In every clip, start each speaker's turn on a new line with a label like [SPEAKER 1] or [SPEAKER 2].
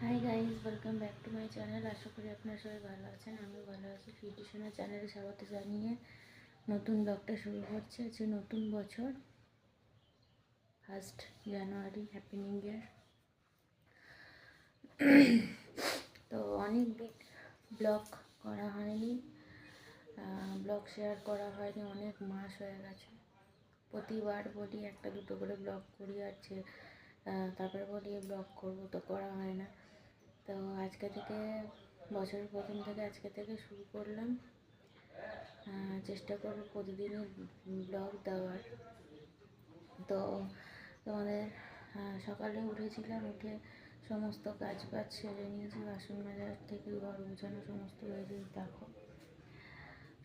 [SPEAKER 1] High guys, welcome back to my channel. আশা করি আপনারা সবাই ভালো আছেন। আমিও ভালো আছি। ফিউটিশনের চ্যানেলে স্বাগত জানিয়ে নতুন ব্লগটা শুরু করছে। হচ্ছে নতুন বছর, 1 জানুয়ারি। Happy new year. তো অনেক দিন ব্লগ করা হয়নি, ব্লগ শেয়ার করা হয়নি, অনেক মাস হয়ে গেছে। প্রতিবার বলি একটা দুটো করে ব্লগ করি, আছে তারপরে বলি ব্লগ করবো, তো করা হয় না। তো আজকে থেকে, বছরের প্রথম থেকে আজকে থেকে শুরু করলাম। চেষ্টা করবো প্রতিদিনই ব্লগ দেওয়ার। তো তোমাদের সকালে উঠেছিলাম, উঠে সমস্ত কাজ সেরে নিয়েছি। বাসন মাজার থেকে ঘর গোছানো সমস্ত হয়েছে, দেখো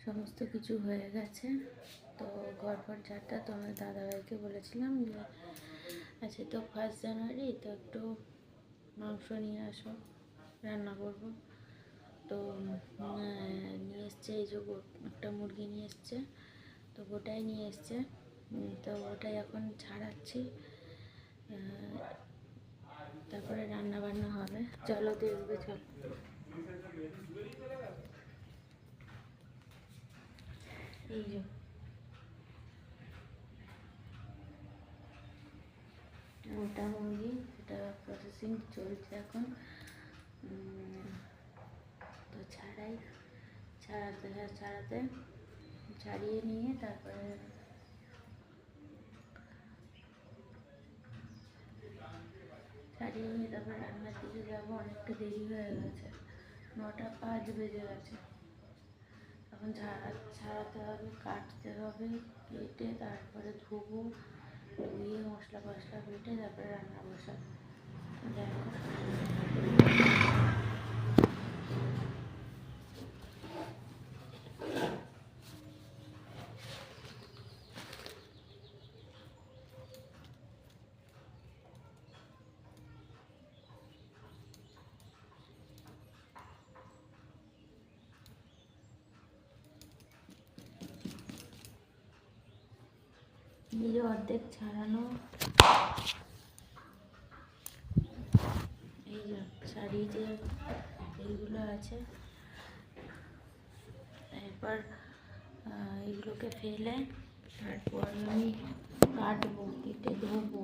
[SPEAKER 1] সমস্ত কিছু হয়ে গেছে। তো ঘর ঝাড়টা তো আমার দাদাভাইকে বলেছিলাম যে আজকে তো 1 জানুয়ারি, তো একটু মাংস নিয়ে আসো, রান্না করব। তো নিয়ে এসছে, এই যে একটা মুরগি নিয়ে এসছে, তো গোটাই নিয়ে এসছে। তো ওটাই এখন ছাড়াচ্ছি, তারপরে রান্না বান্না হবে। চলো দেখবে, চলো। এই যে গোটা মুরগি, সেটা প্রসেসিং চলছে এখন। তো ছাড়াতে ছাড়িয়ে নিয়ে তারপরে রান্নার দিকে যাবো। অনেকটা দেরি হয়ে গেছে, 9টা 5 বেজে গেছে। এখন ছাড়াতে হবে, কাটতে হবে, কেটে তারপরে ধুবো, ধুয়ে মশলা বেটে তারপরে রান্না বসাবো। দেখো নিজে অর্ধেক ছাড়ানো, এই যে শাড়ি যে এইগুলো আছে, এরপর এইগুলোকে ফেলে তারপর আমি কাটবো, কেটে ধোবো।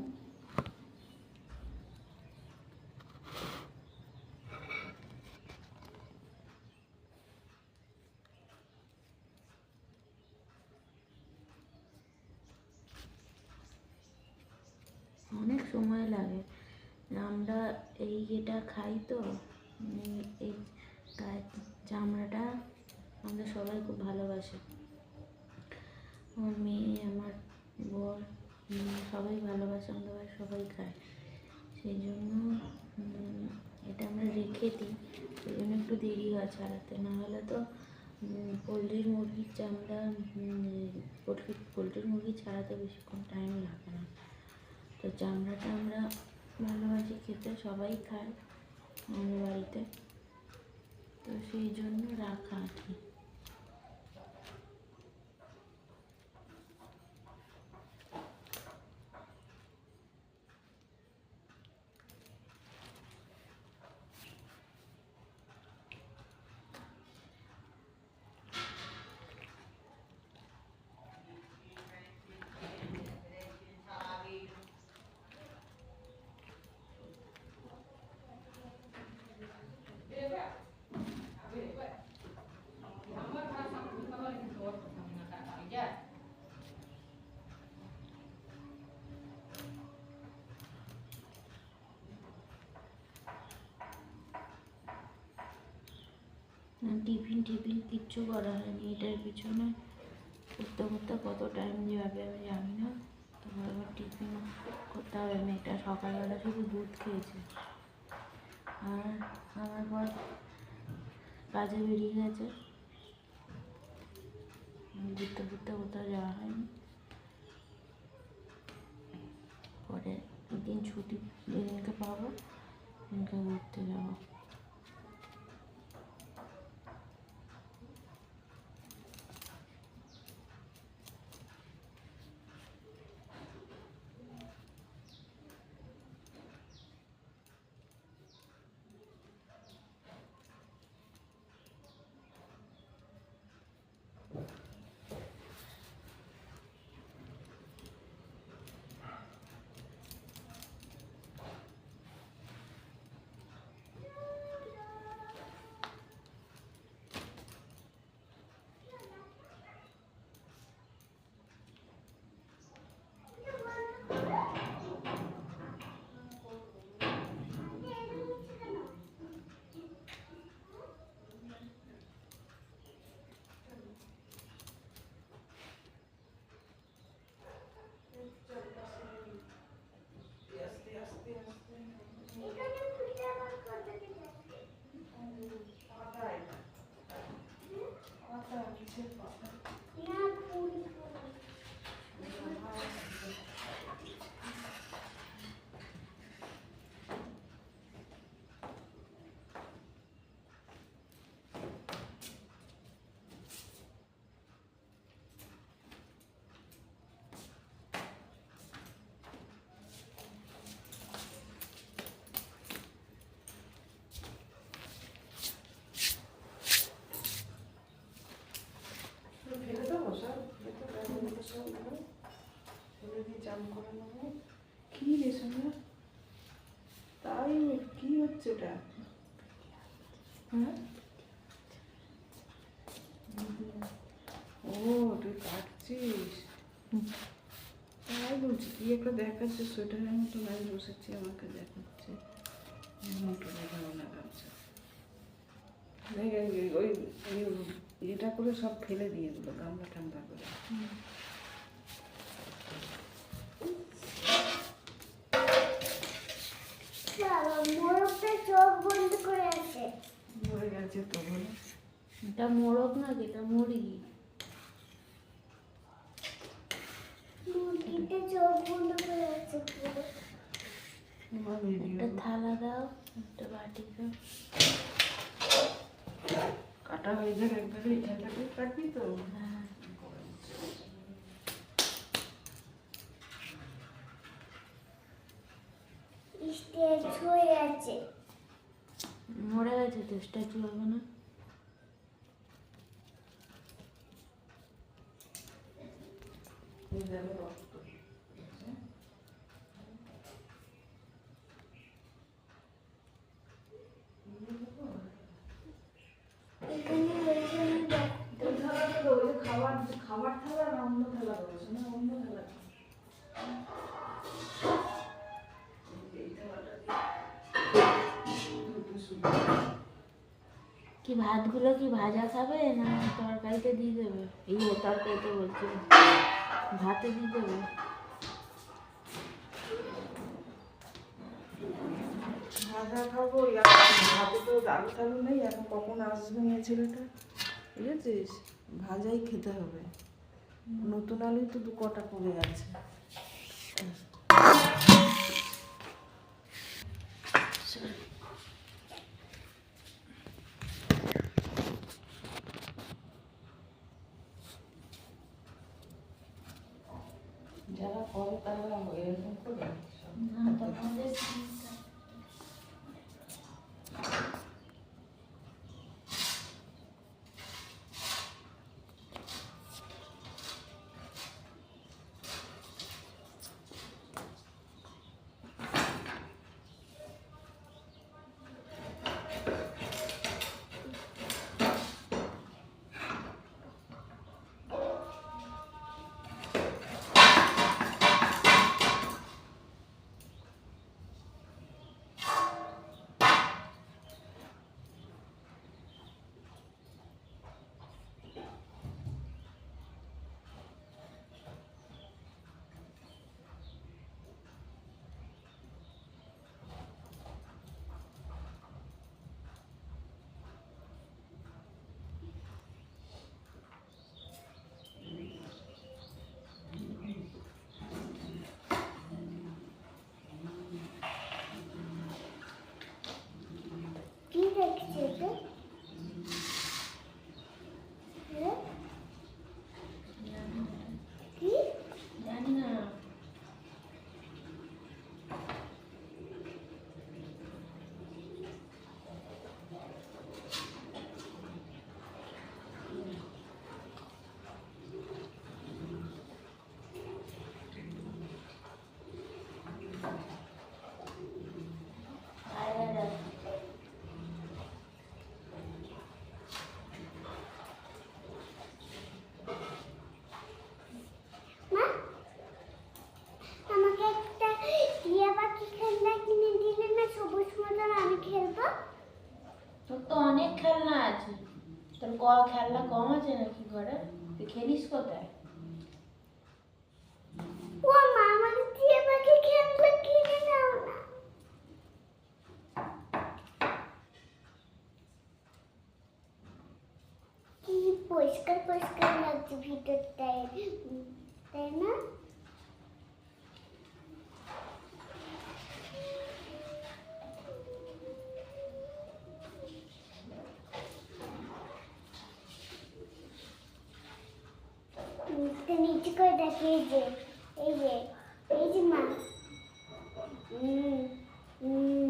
[SPEAKER 1] অনেক সময় লাগে। আমরা এটা খাই তো, এই চামড়াটা আমরা সবাই খুব ভালোবাসে। আমার মেয়ে, আমার বর, সবাই ভালোবাসে, আমাদের সবাই খায়। সেই জন্য এটা আমরা রেখে দিই, সেই জন্য একটু দেরি হয় ছাড়াতে। না হলে তো পোলট্রির মুরগির চামড়া, পোলট্রির মুরগি ছাড়াতে বেশিক্ষণ টাইম লাগে না। তো চামড়াটা আমরা ভালোবাসি খেতে, সবাই খায় আমাদের বাড়িতে, তো সেই জন্য রাখা আর কি। টিফিন কিচ্ছু করা হয়নি। এটার পিছনে করতে কত টাইম যাবে আমি জানি না। তো আবার টিফিন করতে হবে। মেয়েটা সকালবেলা শুধু দুধ খেয়েছে, আর আমার পর কাজে বেরিয়ে গেছে। ঘুরতে কোথাও যাওয়া হয়নি। পরে দিন ছুটি যেদিনকে পাবো সেদিনকে ঘুরতে যাবো।
[SPEAKER 2] হচ্ছে ওটা?
[SPEAKER 1] হ্যাঁ
[SPEAKER 2] ও তুই কাটছিস? তাই বলছি কি একটা দেখাচ্ছে, সোয়েটারের মতো গায়ে বসেছি, আমাকে দেখাচ্ছে মোটো দেখাবো না গামছা। ওই এটা করে সব ফেলে দিয়ে দিল গামলা ঠান্ডা করে।
[SPEAKER 3] মোরগটা চোখ বন্ধ করে আছে।
[SPEAKER 2] মরে গেছে তো বলে।
[SPEAKER 1] এটা মোরগ না, এটা মুরগি।
[SPEAKER 3] মুরগিটা চোখ বন্ধ করে আছে পুরো।
[SPEAKER 2] আমার ভিডিও
[SPEAKER 1] একটা থালা দাও, একটা বাটি দাও।
[SPEAKER 2] কাটা হয়ে যাক একবারে, এখানটাতে কাটবি তো।
[SPEAKER 1] হ্যাঁ
[SPEAKER 3] স্টেজ হয়ে আছে।
[SPEAKER 1] মরে গেছে তো, স্ট্যাচু হবে না।
[SPEAKER 2] এই দেখো রক্ত।
[SPEAKER 3] এখানে ওইখানে দেখ।
[SPEAKER 2] ওই থালাটা তো, ওই যে খাবার থালা না অন্য থালা রয়েছে না, অন্য থালা। এই থালাটা দুটো শুধু।
[SPEAKER 1] কি ভাতগুলো কি ভাজা খাবে না তরকারিতে দিয়ে দেবে? এই তরকারিতে বলছি, ভাতে দিয়ে দেবে।
[SPEAKER 2] ভাজা খাবো, ভাতে তো আলু টালু নেই, এখন কখন আসবে মেয়ে ছেলেটা, বুঝেছিস? ভাজাই খেতে হবে। নতুন আলুই তো 2 কটা পড়ে গেছে। যারা করে তারা এরকম করে
[SPEAKER 1] না তোমাদের
[SPEAKER 3] কি দেখছে এটা? হ্যাঁ? কি?
[SPEAKER 1] জানি না।
[SPEAKER 3] মা, আমাকে একটা টিয়া পাখি খেলনা কিনে দিলে না, সবুজ মতন, আমি খেলবো।
[SPEAKER 1] তোর তো অনেক খেলনা আছে। তোর খেলনা কম আছে নাকি ঘরে? তুই খেলিস কোথায়?
[SPEAKER 3] ও মা, আমাকে টিয়া পাখি খেলনা কিনে দাও না। কি পরিষ্কার পরিষ্কার লাগছে ভিতরটায়, তাই না? মুখটা নিচে করে দেখ, এই যে এই যে এই যে মা। হুম হুম।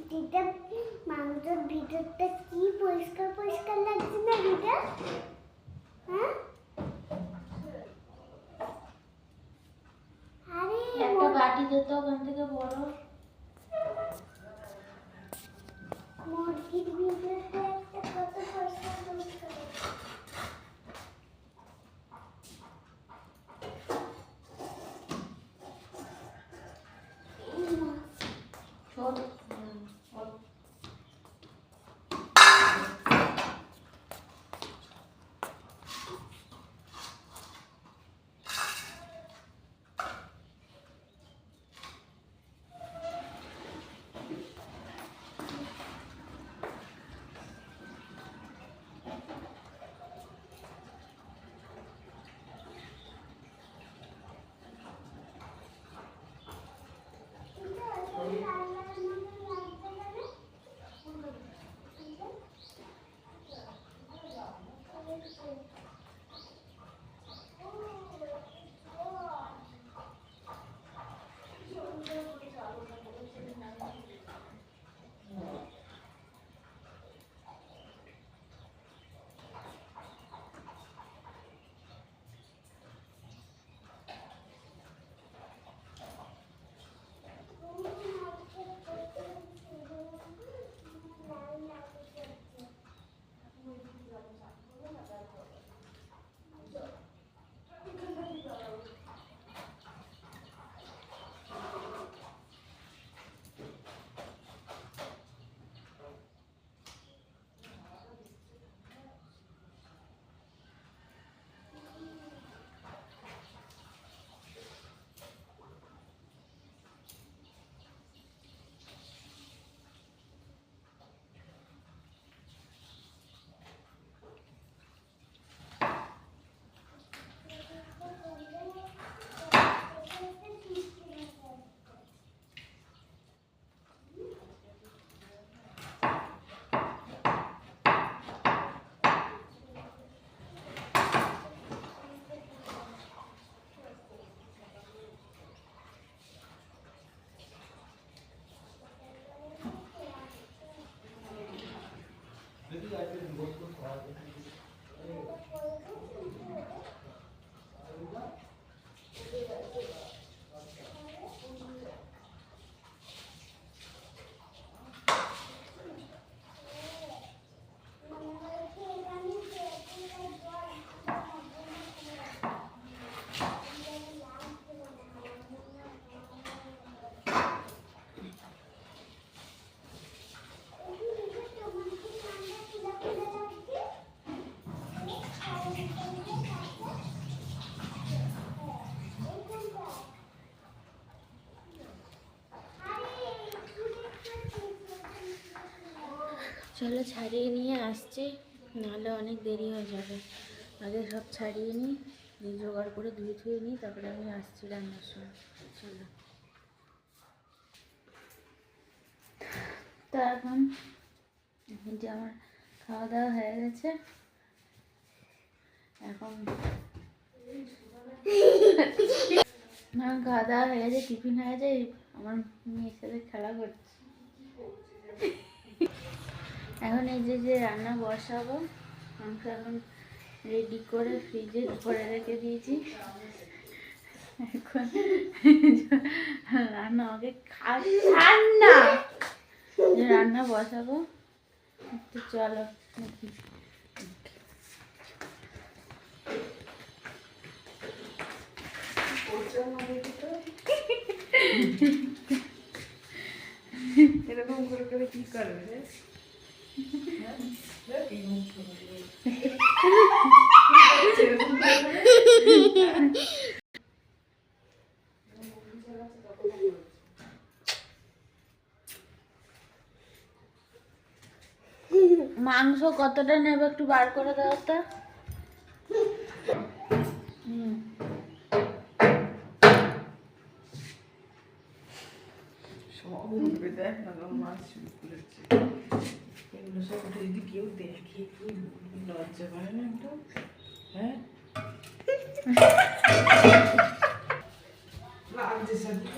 [SPEAKER 3] দিদা, মাংসের ভিতরটা কি পরিষ্কার পরিষ্কার লাগছে না দিদা? হ্যাঁ,
[SPEAKER 1] দে তো ওখান থেকে বড়।
[SPEAKER 3] মুরগির ভিডিওতে একটা কত পয়সা দরকার।
[SPEAKER 1] ছোট চলো ছাড়িয়ে নিয়ে আসছি, নাহলে অনেক দেরি হয়ে যাবে। আগে সব ছাড়িয়ে নিই, জোগাড় করে ধুয়ে ধুয়ে নিই, তারপরে আমি আসছি রান্নার সময়। চলো। তো এখন যে আমার খাওয়া দাওয়া হয়ে গেছে, এখন খাওয়া দাওয়া হয়ে গেছে, টিফিন হয়ে গেছে, আমার মেয়ের সাথে খেলা করছে। এখন এই যে রান্না বসাবো, মাংস এখন রেডি করে ফ্রিজে ভরে রেখে দিয়েছি। এখন রান্না আমাকে না রান্না বসাবো, তো চলো।
[SPEAKER 2] এরকম করে করে কি করবে?
[SPEAKER 1] মাংস কতটা নেবে একটু বার করে দাও তো।
[SPEAKER 2] সব উঠবে, দেখ না মাছ শুরু করেছে। এগুলো সব উঠে যদি কেউ দেখে, কি লজ্জা পায় না একটু? হ্যাঁ, লাগছে সাথে।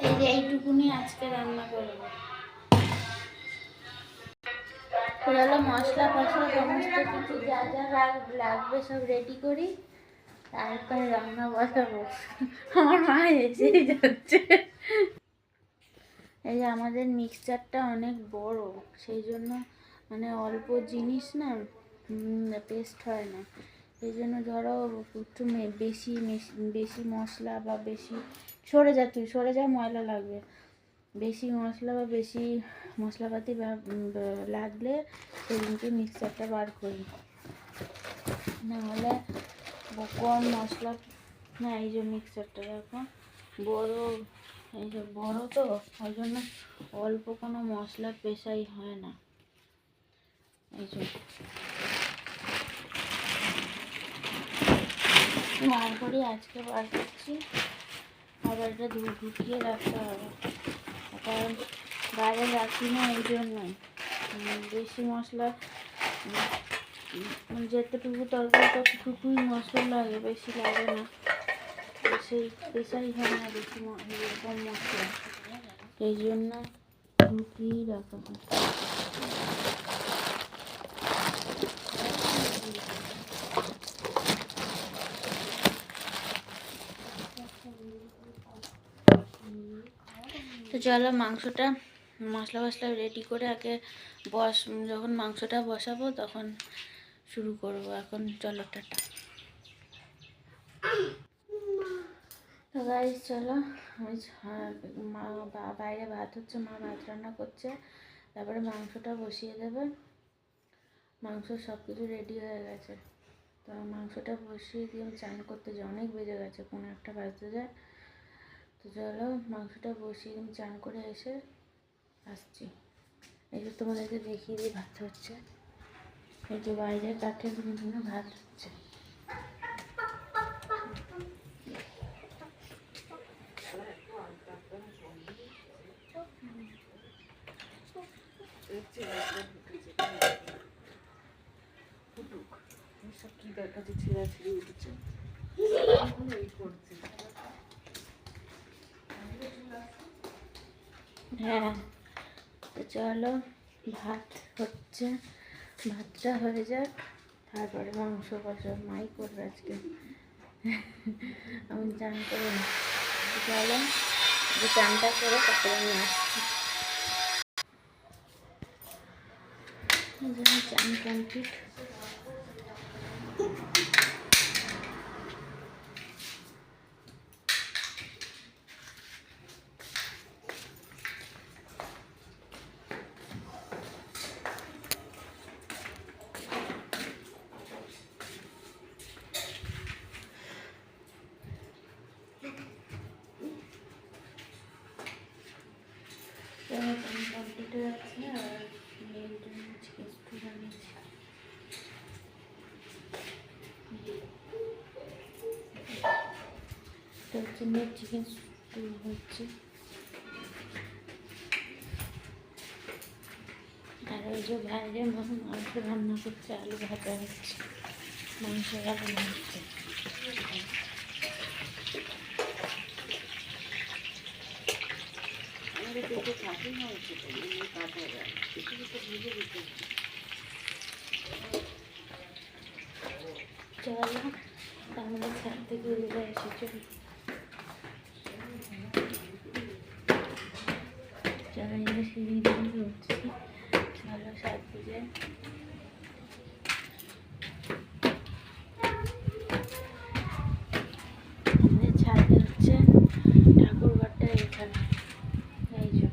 [SPEAKER 1] এই যে এইটুকুনি আজকে রান্না করবো। পুরালো মশলা ফসলা সমস্ত কিছু যা যা লাগবে সব রেডি করি, তারপরে রান্না বসাবো। আমার মা এসেই যাচ্ছে। এই যে আমাদের মিক্সচারটা অনেক বড়, সেই জন্য মানে অল্প জিনিস না পেস্ট হয় না। সেই জন্য ধরো একটু বেশি মশলা বা বেশি সরে যা ময়লা লাগবে, বেশি মশলা বা বেশি মশলাপাতি লাগলে সেদিনকে মিক্সচারটা বার করি, নাহলে কম মশলা না। এই যে মিক্সচারটা দেখো বড়, এই যে বড় তো ওই জন্য অল্প কোনো মশলা পেশাই হয় না। এই যে বার করি, আজকে বার করছি, আবার এটা ঢুকিয়ে রাখতে হবে, কারণ বাইরে রাখি না এই জন্যই। বেশি মশলা যেতটুকু তরকারি ততটুকুই মশলা লাগে, বেশি লাগে না, সেই পেশাই হয় না বেশি এরকম মশলা, এই জন্য ঢুকিয়েই রাখা হয়। তো চলো মাংসটা মশলা রেডি করে আগে যখন মাংসটা বসাবো তখন শুরু করব। এখন চলো টাটা। তো গাইস চলো, মা বাইরে ভাত হচ্ছে, মা ভাত রান্না করছে, তারপরে মাংসটা বসিয়ে দেবে। মাংস সব কিছু রেডি হয়ে গেছে, তো মাংসটা বসিয়ে দিয়ে আমি চান করতে যাই, অনেক বেজে গেছে, 1:30 বাজতে যায়। তো চলো মাংসটা বসিয়ে আমি চান করে এসে আসছি। এই যে তোমাদেরকে দেখিয়ে দিয়ে ভাত হচ্ছে, এই যে বাইরে কাঠের বিভিন্ন ভাত হচ্ছে। হ্যাঁ, তো চলো ভাত হচ্ছে, ভাতটা হয়ে যাক, তারপরে মাংস কষা মাই করবে আজকে। আমি চান করে চলো চানটা করে তারপরে আমি আসছি। চান কমপ্লিট। কমপ্লিট হয়ে যাচ্ছে, আর একটু বানিয়েছি। এটা হচ্ছে মেড চিকেন স্টু হচ্ছে, আর ওই যে বাইরে মাংস রান্না করছে, আলু ভাজা হচ্ছে, মাংস রান্না হচ্ছে। চলো আমাদের ছাদ থেকে উড়ে এসেছে, চলো এবার সিঁড়ি দিয়ে উঠছি। চলো সাত দিকে আমাদের ছাদে হচ্ছে ঠাকুর ঘরটা এখানে, এই যে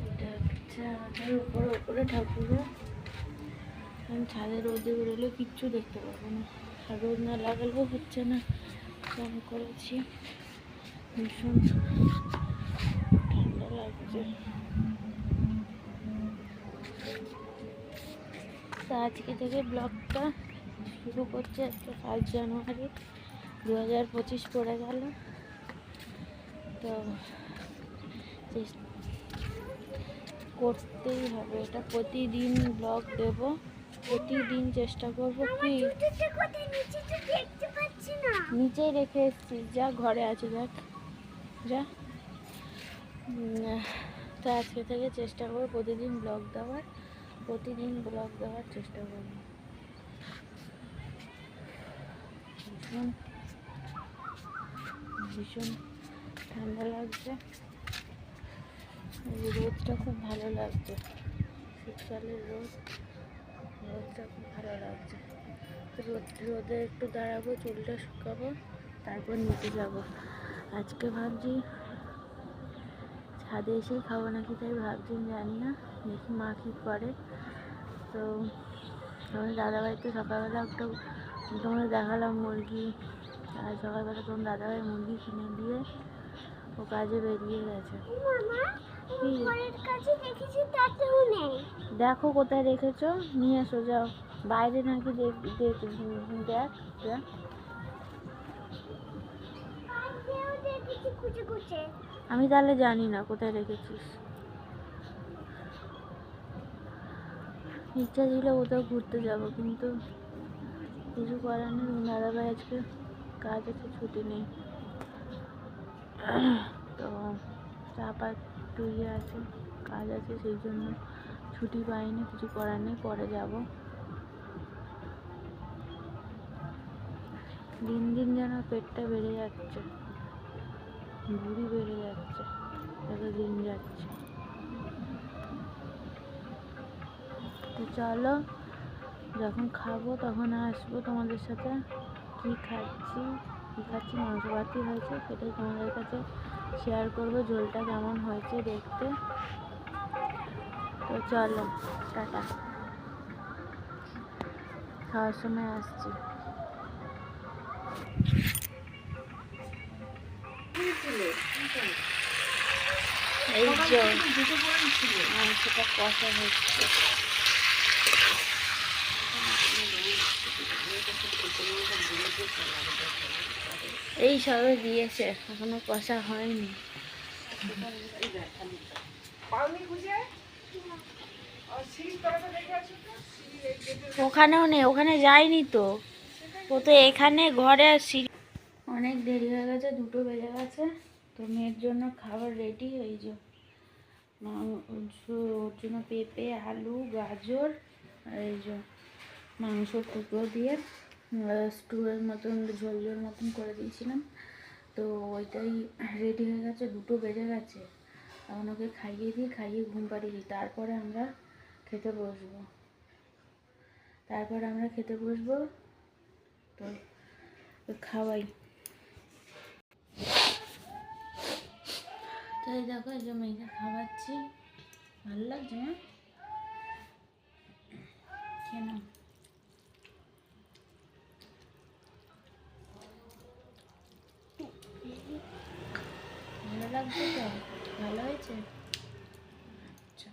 [SPEAKER 1] এটা হচ্ছে আমাদের উপরে ঠাকুর ঘর। ছাদে রোদে বেরোলে কিচ্ছু দেখতে পাবো না, আর রোদ না লাগালেও হচ্ছে না। চান করেছি, ভীষণ ঠান্ডা লাগছে। তো আজকে থেকে ব্লগটা শুরু করছে, আজকে 5 জানুয়ারি 2025 পড়ে গেল। তো করতেই হবে এটা, প্রতিদিন ব্লগ দেব, প্রতিদিন চেষ্টা করবো। কি নিচেই রেখে এসছি, যা ঘরে আছে দেখ যা। তো আজকে থেকে চেষ্টা করবো প্রতিদিন ব্লগ দেওয়ার, প্রতিদিন ব্লগ দেওয়ার চেষ্টা করব। ভীষণ ভীষণ ঠান্ডা লাগছে, এই রোদটা খুব ভালো লাগছে, শীতকালের রোদটা খুব ভালো লাগছে। রোদে একটু দাঁড়াবো, চুলটা শুকাবো, তারপর নিচে যাব। আজকে ভাবছি ছাদে এসেই খাবো নাকি, তাই ভাবছি, জানি না, দেখি মা কী করে। তো তোমার দাদাভাই তো সকালবেলা একটু তোমাদের দেখালাম মুরগি, আর সকালবেলা তোমার দাদাভাই মুরগি কিনে দিয়ে ও কাজে বেরিয়ে গেছে। দেখো কোথায় রেখেছো, নিয়ে এসো, যাও। বাইরে নাকি দেখ। আমি তাহলে জানি না কোথায় রেখেছিস। ইচ্ছা ছিল কোথাও ঘুরতে যাব, কিন্তু কিছু করার নেই। দাদাভাই আজকে কাজ আছে, ছুটি নেই, তো চাপা একটু আছে, কাজ আছে, সেই জন্য ছুটি পাইনি। কিছু করার নেই, পরে যাব। দিন দিন যেন পেটটা বেড়ে যাচ্ছে, ভুঁড়ি বেড়ে যাচ্ছে, যত দিন যাচ্ছে। তো চলো, যখন খাবো তখন আসবো তোমাদের সাথে। কি খাচ্ছি মাংস ভাতই হয়েছে, সেটাই তোমাদের কাছে শেয়ার করবো, ঝোলটা কেমন হয়েছে দেখতে। তো চলো, টাটা, খাওয়ার সময় আসছি। এই যে মাংসটা কষা হচ্ছে, এই সবে দিয়েছে, এখনো কষা হয়নি। ওখানেও নেই, ওখানে যায়নি তো, ও তো এখানে ঘরে সিঁড়ি। অনেক দেরি হয়ে গেছে, 2টো বেজে গেছে। তো মেয়ের জন্য খাবার রেডি। এই যে ওর জন্য পেঁপে, আলু, গাজর, আর এই যে মাংসর টুকরো দিয়ে স্টুয়ের মতন, ঝোল মতন করে দিয়েছিলাম। তো ওইটাই রেডি হয়ে গেছে, 2টো বেজে গেছে। এখন ওকে খাইয়ে ঘুম পাড়িয়ে দিই, তারপরে আমরা খেতে বসবো। তো খাওয়াই। তো এই দেখো, এই যে মেয়েকে খাওয়াচ্ছি, ভালো লাগছে না কেন? ভালো লাগছে তো? ভালো হয়েছে? আচ্ছা,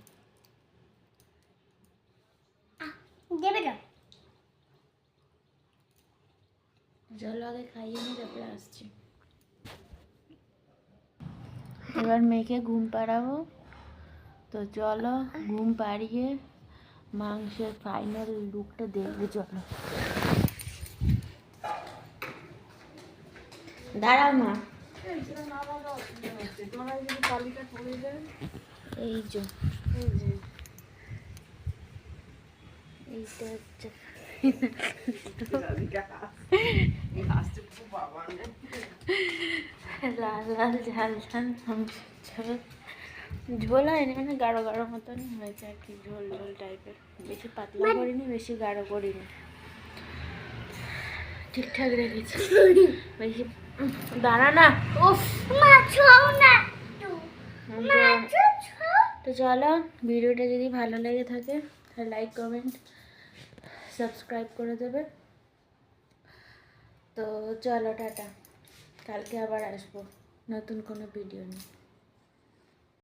[SPEAKER 1] চলো আগে খাইয়ে নিই, তারপরে আসছি। এবার মেয়েকে ঘুম পাড়াবো। তো চলো, ঘুম পাড়িয়ে মাংসের ফাইনাল লুকটা দেখবে। চলো, দাঁড়াও মা। এই যে এইটা হচ্ছে লাল লাল ঝাল ঝাল মাংসের ঝোল। ঝোল হয়নি, মানে গাঢ় গাঢ় মতনই হয়েছে আর কি, ঝোল টাইপের। বেশি পাতলা করিনি, বেশি গাঢ় করিনি, ঠিকঠাক রেখেছি। বেশি দাঁড়া না, তো চলো, ভিডিওটা যদি ভালো লেগে থাকে তাহলে লাইক, কমেন্ট, সাবস্ক্রাইব করে দেবে। তো চলো, টাটা, কালকে আবার আসবো নতুন কোনো ভিডিও নিয়ে।